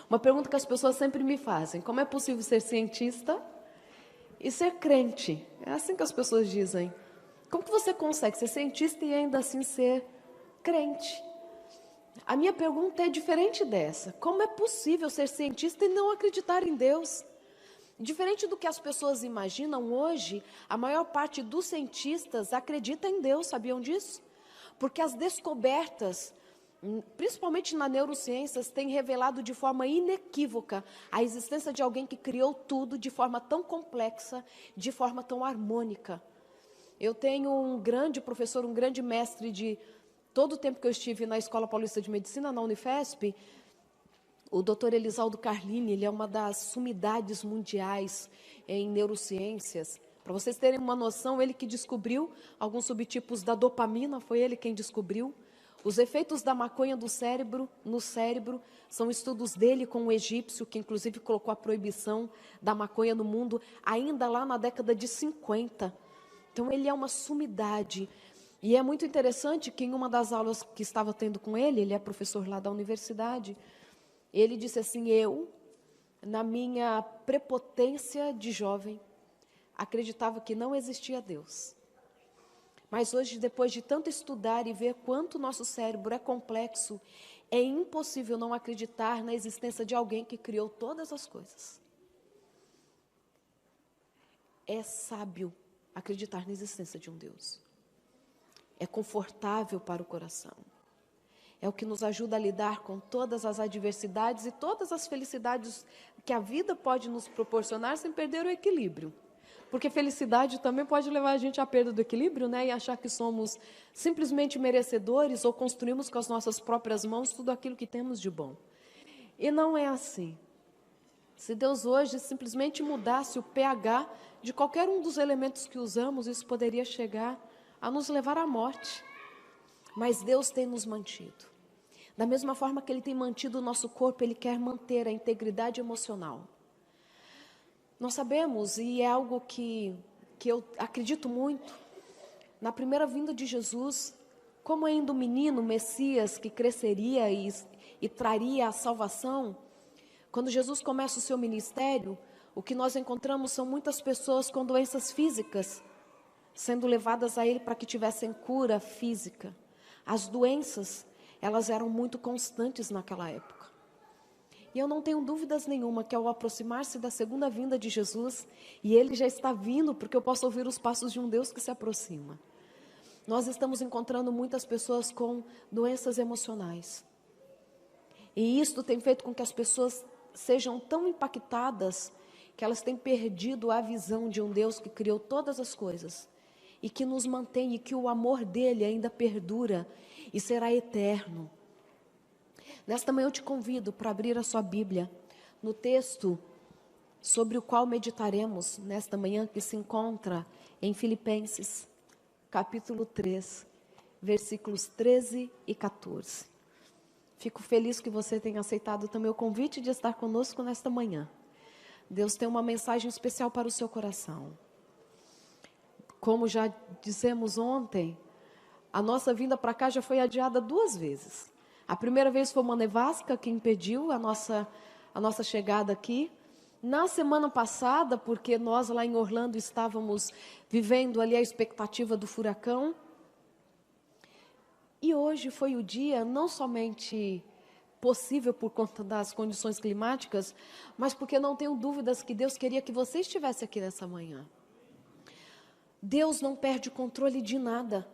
Uma pergunta que as pessoas sempre me fazem: como é possível ser cientista e ser crente? É assim que as pessoas dizem. Como que você consegue ser cientista e ainda assim ser crente? A minha pergunta é diferente dessa. Como é possível ser cientista e não acreditar em Deus? Diferente do que as pessoas imaginam hoje, a maior parte dos cientistas acredita em Deus, sabiam disso? Porque as descobertas, principalmente na neurociências, têm revelado de forma inequívoca a existência de alguém que criou tudo de forma tão complexa, de forma tão harmônica. Eu tenho um grande professor, um grande mestre de todo o tempo que eu estive na Escola Paulista de Medicina, na Unifesp, o Dr. Elisaldo Carlini. Ele é uma das sumidades mundiais em neurociências. Para vocês terem uma noção, ele que descobriu alguns subtipos da dopamina, foi ele quem descobriu. Os efeitos da maconha no cérebro são estudos dele com o egípcio, que inclusive colocou a proibição da maconha no mundo, ainda lá na década de 50. Então, ele é uma sumidade. E é muito interessante que em uma das aulas que estava tendo com ele é professor lá da universidade, ele disse assim: eu, na minha prepotência de jovem, acreditava que não existia Deus. Mas hoje, depois de tanto estudar e ver quanto o nosso cérebro é complexo, é impossível não acreditar na existência de alguém que criou todas as coisas. É sábio acreditar na existência de um Deus. É confortável para o coração. É o que nos ajuda a lidar com todas as adversidades e todas as felicidades que a vida pode nos proporcionar sem perder o equilíbrio. Porque felicidade também pode levar a gente à perda do equilíbrio, né? E achar que somos simplesmente merecedores ou construímos com as nossas próprias mãos tudo aquilo que temos de bom. E não é assim. Se Deus hoje simplesmente mudasse o pH de qualquer um dos elementos que usamos, isso poderia chegar a nos levar à morte. Mas Deus tem nos mantido. Da mesma forma que Ele tem mantido o nosso corpo, Ele quer manter a integridade emocional. Nós sabemos, e é algo que eu acredito muito, na primeira vinda de Jesus, como ainda o menino, o Messias, que cresceria e traria a salvação, quando Jesus começa o seu ministério, o que nós encontramos são muitas pessoas com doenças físicas, sendo levadas a Ele para que tivessem cura física. As doenças, elas eram muito constantes naquela época. E eu não tenho dúvidas nenhuma que ao aproximar-se da segunda vinda de Jesus, e Ele já está vindo, porque eu posso ouvir os passos de um Deus que se aproxima, nós estamos encontrando muitas pessoas com doenças emocionais. E isto tem feito com que as pessoas sejam tão impactadas que elas têm perdido a visão de um Deus que criou todas as coisas e que nos mantém, e que o amor dele ainda perdura e será eterno. Nesta manhã eu te convido para abrir a sua Bíblia no texto sobre o qual meditaremos nesta manhã, que se encontra em Filipenses, capítulo 3, versículos 13 e 14. Fico feliz que você tenha aceitado também o convite de estar conosco nesta manhã. Deus tem uma mensagem especial para o seu coração. Como já dissemos ontem, a nossa vinda para cá já foi adiada 2 vezes. A primeira vez foi uma nevasca que impediu a nossa chegada aqui. Na semana passada, porque nós lá em Orlando estávamos vivendo ali a expectativa do furacão. E hoje foi o dia não somente possível por conta das condições climáticas, mas porque não tenho dúvidas que Deus queria que você estivesse aqui nessa manhã. Deus não perde o controle de nada.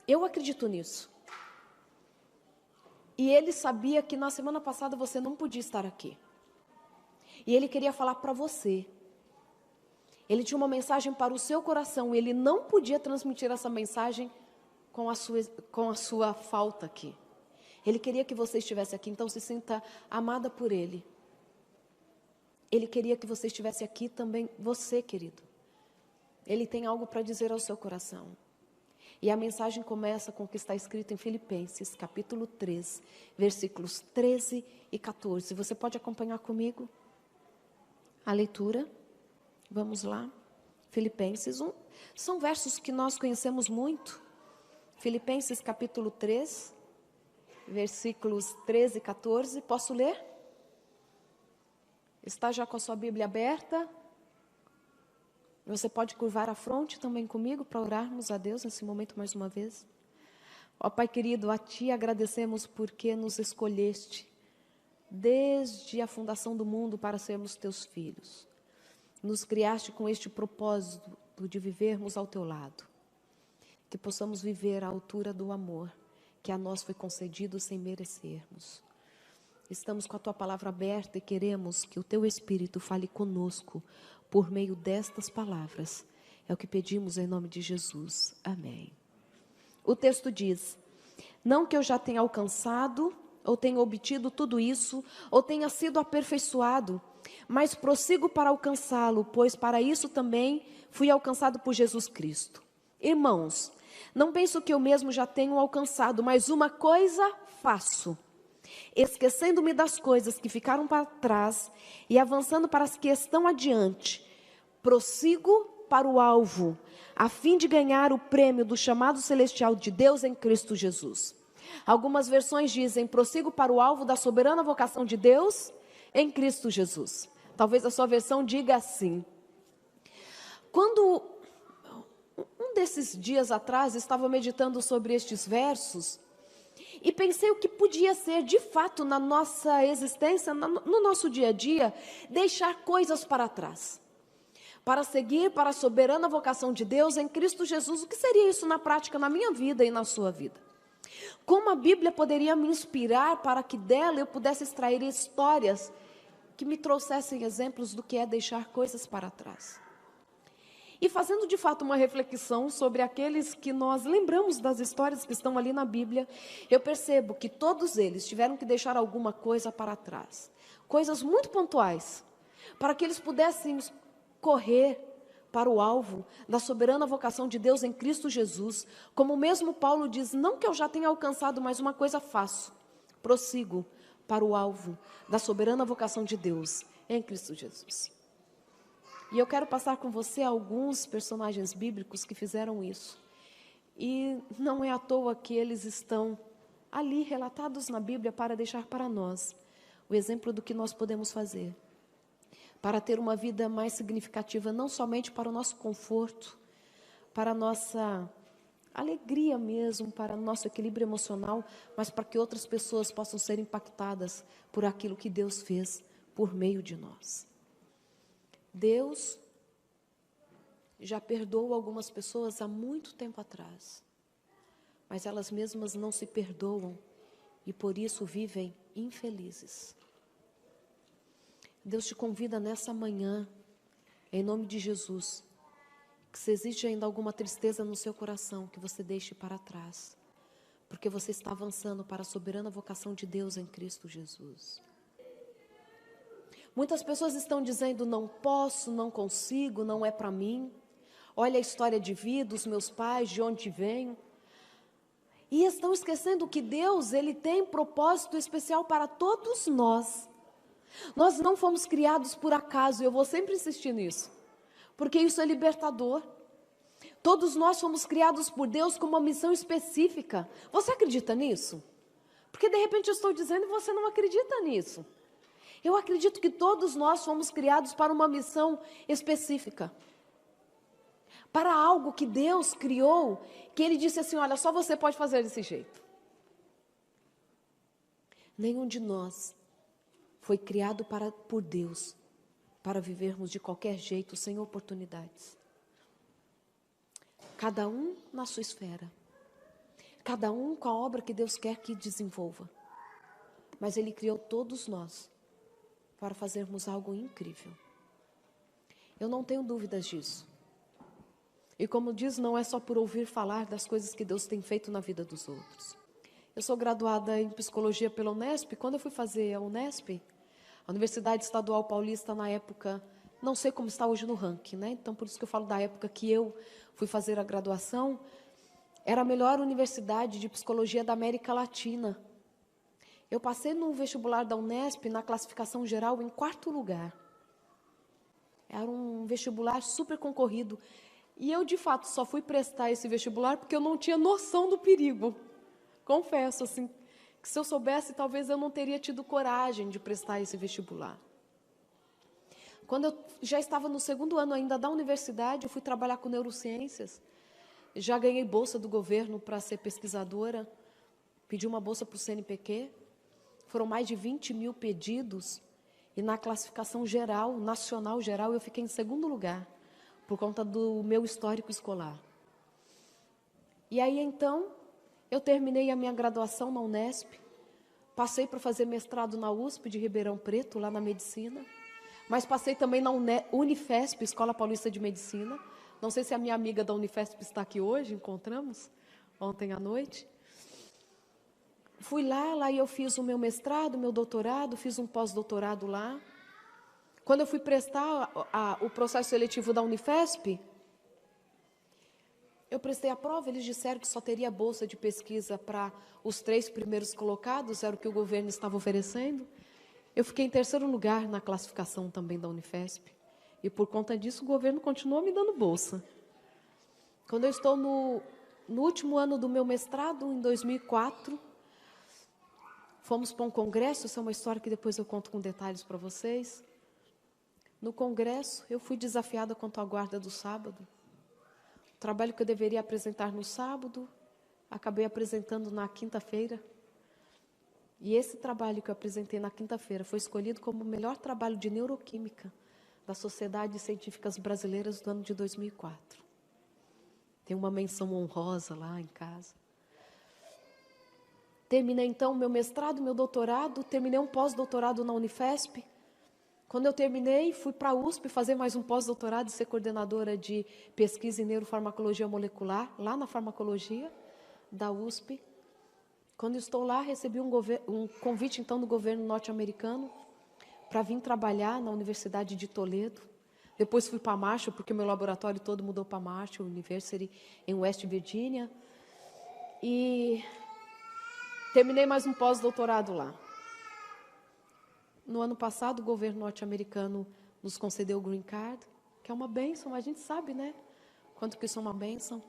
Eu acredito nisso. E Ele sabia que na semana passada você não podia estar aqui. E Ele queria falar para você. Ele tinha uma mensagem para o seu coração. Ele não podia transmitir essa mensagem com a sua falta aqui. Ele queria que você estivesse aqui, então se sinta amada por Ele. Ele queria que você estivesse aqui também, você, querido. Ele tem algo para dizer ao seu coração. E a mensagem começa com o que está escrito em Filipenses, capítulo 3, versículos 13 e 14. Você pode acompanhar comigo a leitura? Vamos lá. Filipenses 1. São versos que nós conhecemos muito. Filipenses, capítulo 3, versículos 13 e 14. Posso ler? Está já com a sua Bíblia aberta? Você pode curvar a fronte também comigo para orarmos a Deus nesse momento mais uma vez? Ó Pai querido, a Ti agradecemos porque nos escolheste desde a fundação do mundo para sermos Teus filhos. Nos criaste com este propósito de vivermos ao Teu lado. Que possamos viver à altura do amor que a nós foi concedido sem merecermos. Estamos com a Tua palavra aberta e queremos que o Teu Espírito fale conosco por meio destas palavras. É o que pedimos em nome de Jesus. Amém. O texto diz: não que eu já tenha alcançado, ou tenha obtido tudo isso, ou tenha sido aperfeiçoado, mas prossigo para alcançá-lo, pois para isso também fui alcançado por Jesus Cristo. Irmãos, não penso que eu mesmo já tenho alcançado, mas uma coisa faço. Esquecendo-me das coisas que ficaram para trás e avançando para as que estão adiante, prossigo para o alvo, a fim de ganhar o prêmio do chamado celestial de Deus em Cristo Jesus. Algumas versões dizem: prossigo para o alvo da soberana vocação de Deus em Cristo Jesus. Talvez a sua versão diga assim. Quando um desses dias atrás estava meditando sobre estes versos e pensei o que podia ser de fato na nossa existência, no nosso dia a dia, deixar coisas para trás, para seguir para a soberana vocação de Deus em Cristo Jesus. O que seria isso na prática, na minha vida e na sua vida? Como a Bíblia poderia me inspirar para que dela eu pudesse extrair histórias que me trouxessem exemplos do que é deixar coisas para trás? E fazendo de fato uma reflexão sobre aqueles que nós lembramos das histórias que estão ali na Bíblia, eu percebo que todos eles tiveram que deixar alguma coisa para trás. Coisas muito pontuais, para que eles pudessem correr para o alvo da soberana vocação de Deus em Cristo Jesus. Como mesmo Paulo diz: não que eu já tenha alcançado, mas uma coisa faço. Prossigo para o alvo da soberana vocação de Deus em Cristo Jesus. E eu quero passar com você alguns personagens bíblicos que fizeram isso. E não é à toa que eles estão ali relatados na Bíblia para deixar para nós o exemplo do que nós podemos fazer para ter uma vida mais significativa, não somente para o nosso conforto, para a nossa alegria mesmo, para o nosso equilíbrio emocional, mas para que outras pessoas possam ser impactadas por aquilo que Deus fez por meio de nós. Deus já perdoou algumas pessoas há muito tempo atrás, mas elas mesmas não se perdoam e por isso vivem infelizes. Deus te convida nessa manhã, em nome de Jesus, que se existe ainda alguma tristeza no seu coração, que você deixe para trás, porque você está avançando para a soberana vocação de Deus em Cristo Jesus. Muitas pessoas estão dizendo: não posso, não consigo, não é para mim. Olha a história de vida, os meus pais, de onde venho. E estão esquecendo que Deus, Ele tem propósito especial para todos nós. Nós não fomos criados por acaso, e eu vou sempre insistir nisso, porque isso é libertador. Todos nós fomos criados por Deus com uma missão específica. Você acredita nisso? Porque de repente eu estou dizendo e você não acredita nisso. Eu acredito que todos nós fomos criados para uma missão específica, para algo que Deus criou, que Ele disse assim: olha, só você pode fazer desse jeito. Nenhum de nós foi criado por Deus para vivermos de qualquer jeito, sem oportunidades. Cada um na sua esfera, cada um com a obra que Deus quer que desenvolva. Mas Ele criou todos nós para fazermos algo incrível. Eu não tenho dúvidas disso. E como diz, não é só por ouvir falar das coisas que Deus tem feito na vida dos outros. Eu sou graduada em psicologia pela Unesp. Quando eu fui fazer a Unesp, a Universidade Estadual Paulista, na época, não sei como está hoje no ranking, né? Então, por isso que eu falo da época que eu fui fazer a graduação, era a melhor universidade de psicologia da América Latina. Eu passei no vestibular da Unesp, na classificação geral, em 4º lugar. Era um vestibular super concorrido. E eu, de fato, só fui prestar esse vestibular porque eu não tinha noção do perigo. Confesso, assim, que se eu soubesse, talvez eu não teria tido coragem de prestar esse vestibular. Quando eu já estava no segundo ano ainda da universidade, eu fui trabalhar com neurociências. Já ganhei bolsa do governo para ser pesquisadora. Pedi uma bolsa para o CNPq. Foram mais de 20 mil pedidos. E na classificação geral, nacional geral, eu fiquei em segundo lugar, por conta do meu histórico escolar. E aí, então, eu terminei a minha graduação na Unesp. Passei para fazer mestrado na USP de Ribeirão Preto, lá na Medicina. Mas passei também na Unifesp, Escola Paulista de Medicina. Não sei se a minha amiga da Unifesp está aqui hoje, encontramos ontem à noite. Fui lá eu fiz o meu mestrado, meu doutorado, fiz um pós-doutorado lá. Quando eu fui prestar o processo seletivo da Unifesp, eu prestei a prova, eles disseram que só teria bolsa de pesquisa para os 3 primeiros colocados, era o que o governo estava oferecendo. Eu fiquei em terceiro lugar na classificação também da Unifesp. E por conta disso, o governo continuou me dando bolsa. Quando eu estou no último ano do meu mestrado, em 2004, fomos para um congresso, essa é uma história que depois eu conto com detalhes para vocês. No congresso, eu fui desafiada quanto à guarda do sábado. O trabalho que eu deveria apresentar no sábado, acabei apresentando na quinta-feira. E esse trabalho que eu apresentei na quinta-feira foi escolhido como o melhor trabalho de neuroquímica das Sociedades Científicas Brasileiras do ano de 2004. Tem uma menção honrosa lá em casa. Terminei, então, meu mestrado, meu doutorado, terminei um pós-doutorado na Unifesp. Quando eu terminei, fui para a USP fazer mais um pós-doutorado e ser coordenadora de pesquisa em neurofarmacologia molecular, lá na farmacologia da USP. Quando estou lá, recebi um convite, então, do governo norte-americano para vir trabalhar na Universidade de Toledo. Depois fui para Marshall, porque meu laboratório todo mudou para Marshall University, em West Virginia. E terminei mais um pós-doutorado lá. No ano passado, o governo norte-americano nos concedeu o Green Card, que é uma bênção, a gente sabe, né? Quanto que isso é uma bênção.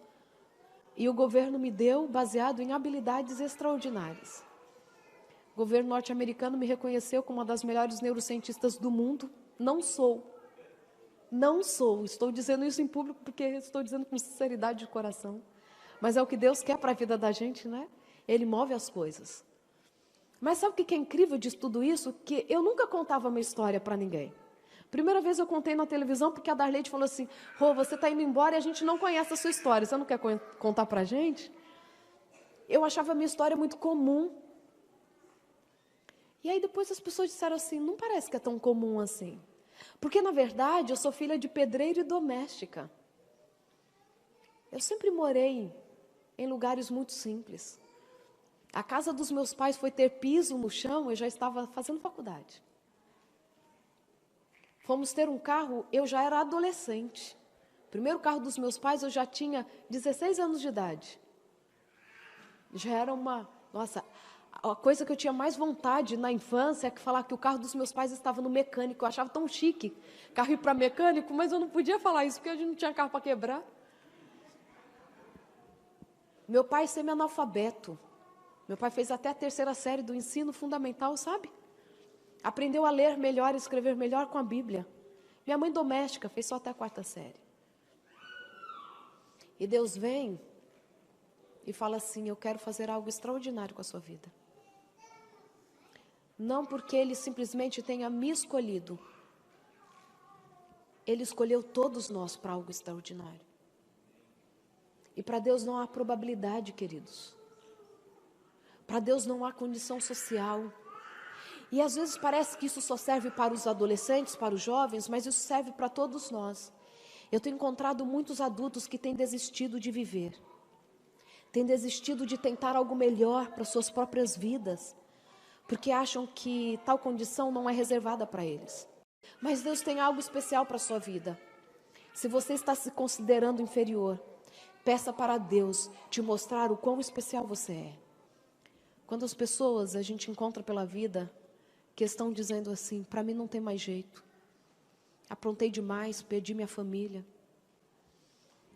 E o governo me deu baseado em habilidades extraordinárias. O governo norte-americano me reconheceu como uma das melhores neurocientistas do mundo. Não sou, estou dizendo isso em público porque estou dizendo com sinceridade de coração. Mas é o que Deus quer para a vida da gente, né? Ele move as coisas. Mas sabe o que é incrível de tudo isso? Que eu nunca contava a minha história para ninguém. Primeira vez eu contei na televisão porque a Darleide falou assim: Rô, você está indo embora e a gente não conhece a sua história, você não quer contar para a gente? Eu achava a minha história muito comum. E aí depois as pessoas disseram assim: não parece que é tão comum assim. Porque na verdade eu sou filha de pedreiro e doméstica. Eu sempre morei em lugares muito simples. A casa dos meus pais foi ter piso no chão, eu já estava fazendo faculdade. Fomos ter um carro, eu já era adolescente. O primeiro carro dos meus pais eu já tinha 16 anos de idade. Já era uma... Nossa, a coisa que eu tinha mais vontade na infância é que falar que o carro dos meus pais estava no mecânico. Eu achava tão chique carro ir para mecânico, mas eu não podia falar isso porque a gente não tinha carro para quebrar. Meu pai é semi-analfabeto. Meu pai fez até a 3ª série do ensino fundamental, sabe? Aprendeu a ler melhor e escrever melhor com a Bíblia. Minha mãe doméstica fez só até a 4ª série. E Deus vem e fala assim: eu quero fazer algo extraordinário com a sua vida. Não porque Ele simplesmente tenha me escolhido. Ele escolheu todos nós para algo extraordinário. E para Deus não há probabilidade, queridos. Para Deus não há condição social. E às vezes parece que isso só serve para os adolescentes, para os jovens, mas isso serve para todos nós. Eu tenho encontrado muitos adultos que têm desistido de viver. Têm desistido de tentar algo melhor para suas próprias vidas. Porque acham que tal condição não é reservada para eles. Mas Deus tem algo especial para a sua vida. Se você está se considerando inferior, peça para Deus te mostrar o quão especial você é. Quando as pessoas a gente encontra pela vida que estão dizendo assim: para mim não tem mais jeito, aprontei demais, perdi minha família,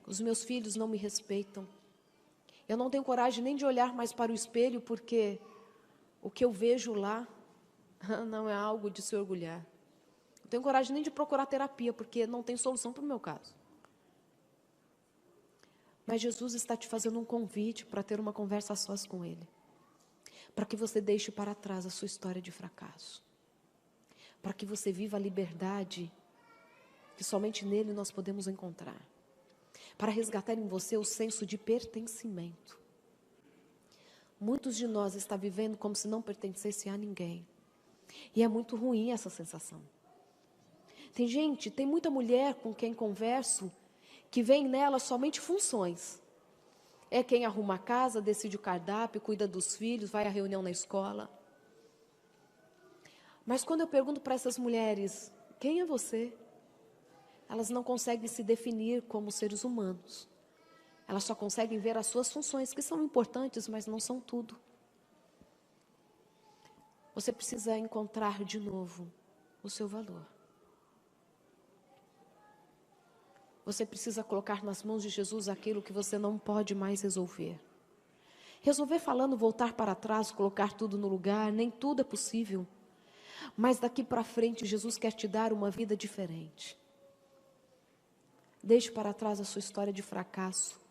os meus filhos não me respeitam, eu não tenho coragem nem de olhar mais para o espelho porque o que eu vejo lá não é algo de se orgulhar. Não tenho coragem nem de procurar terapia, porque não tem solução para o meu caso. Mas Jesus está te fazendo um convite para ter uma conversa a sós com Ele. Para que você deixe para trás a sua história de fracasso. Para que você viva a liberdade que somente nele nós podemos encontrar. Para resgatar em você o senso de pertencimento. Muitos de nós estão vivendo como se não pertencesse a ninguém. E é muito ruim essa sensação. Tem muita mulher com quem converso, que vem nela somente funções. É quem arruma a casa, decide o cardápio, cuida dos filhos, vai à reunião na escola. Mas quando eu pergunto para essas mulheres, quem é você? Elas não conseguem se definir como seres humanos. Elas só conseguem ver as suas funções, que são importantes, mas não são tudo. Você precisa encontrar de novo o seu valor. Você precisa colocar nas mãos de Jesus aquilo que você não pode mais resolver. Resolver falando, voltar para trás, colocar tudo no lugar, nem tudo é possível. Mas daqui para frente, Jesus quer te dar uma vida diferente. Deixe para trás a sua história de fracasso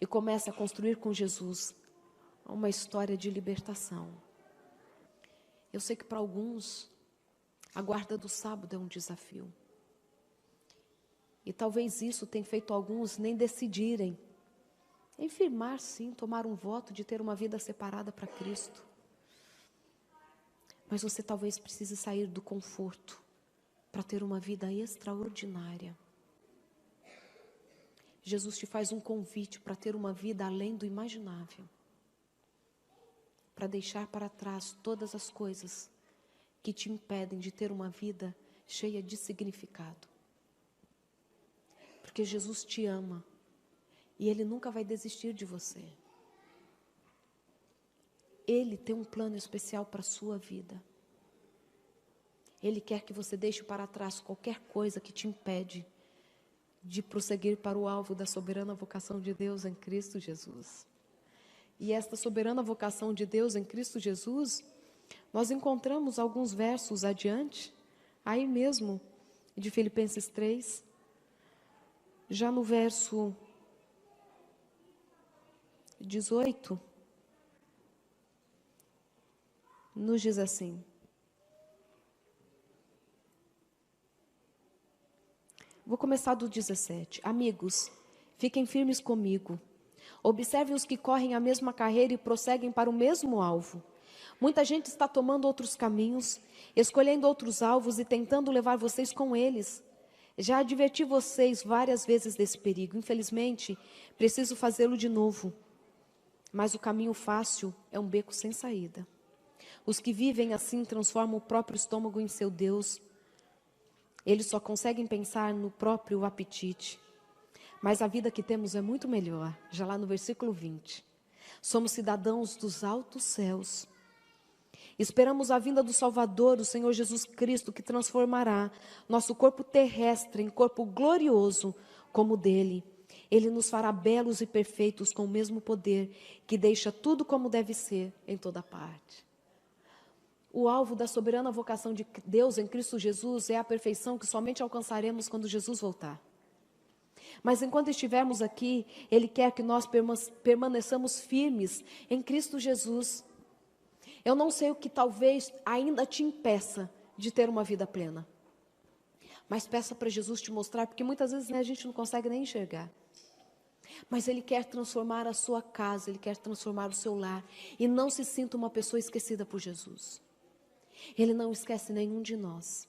e comece a construir com Jesus uma história de libertação. Eu sei que para alguns, a guarda do sábado é um desafio. E talvez isso tenha feito alguns nem decidirem em firmar, sim, tomar um voto de ter uma vida separada para Cristo. Mas você talvez precise sair do conforto para ter uma vida extraordinária. Jesus te faz um convite para ter uma vida além do imaginável. Para deixar para trás todas as coisas que te impedem de ter uma vida cheia de significado. Porque Jesus te ama e Ele nunca vai desistir de você. Ele tem um plano especial para a sua vida. Ele quer que você deixe para trás qualquer coisa que te impede de prosseguir para o alvo da soberana vocação de Deus em Cristo Jesus. E esta soberana vocação de Deus em Cristo Jesus, nós encontramos alguns versos adiante, aí mesmo, de Filipenses 3, já no verso 18, nos diz assim: vou começar do 17. Amigos, fiquem firmes comigo. Observem os que correm a mesma carreira e prosseguem para o mesmo alvo. Muita gente está tomando outros caminhos, escolhendo outros alvos e tentando levar vocês com eles. Já adverti vocês várias vezes desse perigo. Infelizmente, preciso fazê-lo de novo. Mas o caminho fácil é um beco sem saída. Os que vivem assim transformam o próprio estômago em seu Deus. Eles só conseguem pensar no próprio apetite. Mas a vida que temos é muito melhor. Já lá no versículo 20. Somos cidadãos dos altos céus. Esperamos a vinda do Salvador, o Senhor Jesus Cristo, que transformará nosso corpo terrestre em corpo glorioso como o dele. Ele nos fará belos e perfeitos com o mesmo poder que deixa tudo como deve ser em toda parte. O alvo da soberana vocação de Deus em Cristo Jesus é a perfeição que somente alcançaremos quando Jesus voltar. Mas enquanto estivermos aqui, Ele quer que nós permaneçamos firmes em Cristo Jesus. Eu não sei o que talvez ainda te impeça de ter uma vida plena. Mas peça para Jesus te mostrar, porque muitas vezes a gente não consegue nem enxergar. Mas Ele quer transformar a sua casa, Ele quer transformar o seu lar. E não se sinta uma pessoa esquecida por Jesus. Ele não esquece nenhum de nós.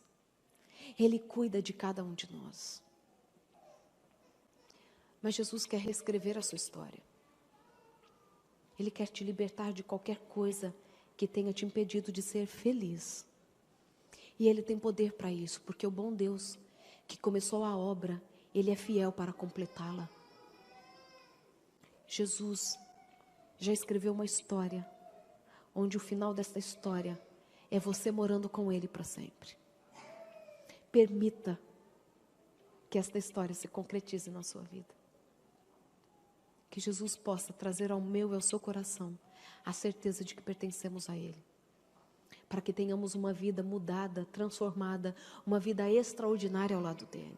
Ele cuida de cada um de nós. Mas Jesus quer reescrever a sua história. Ele quer te libertar de qualquer coisa que tenha te impedido de ser feliz. E Ele tem poder para isso, porque o bom Deus que começou a obra, Ele é fiel para completá-la. Jesus já escreveu uma história, onde o final desta história é você morando com Ele para sempre. Permita que esta história se concretize na sua vida. Que Jesus possa trazer ao meu e ao seu coração a certeza de que pertencemos a Ele. para que tenhamos uma vida mudada, transformada, uma vida extraordinária ao lado dele.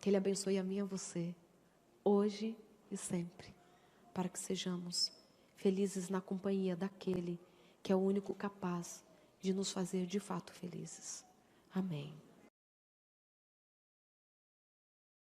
Que Ele abençoe a mim e a você, hoje e sempre, para que sejamos felizes na companhia daquele que é o único capaz de nos fazer de fato felizes. Amém.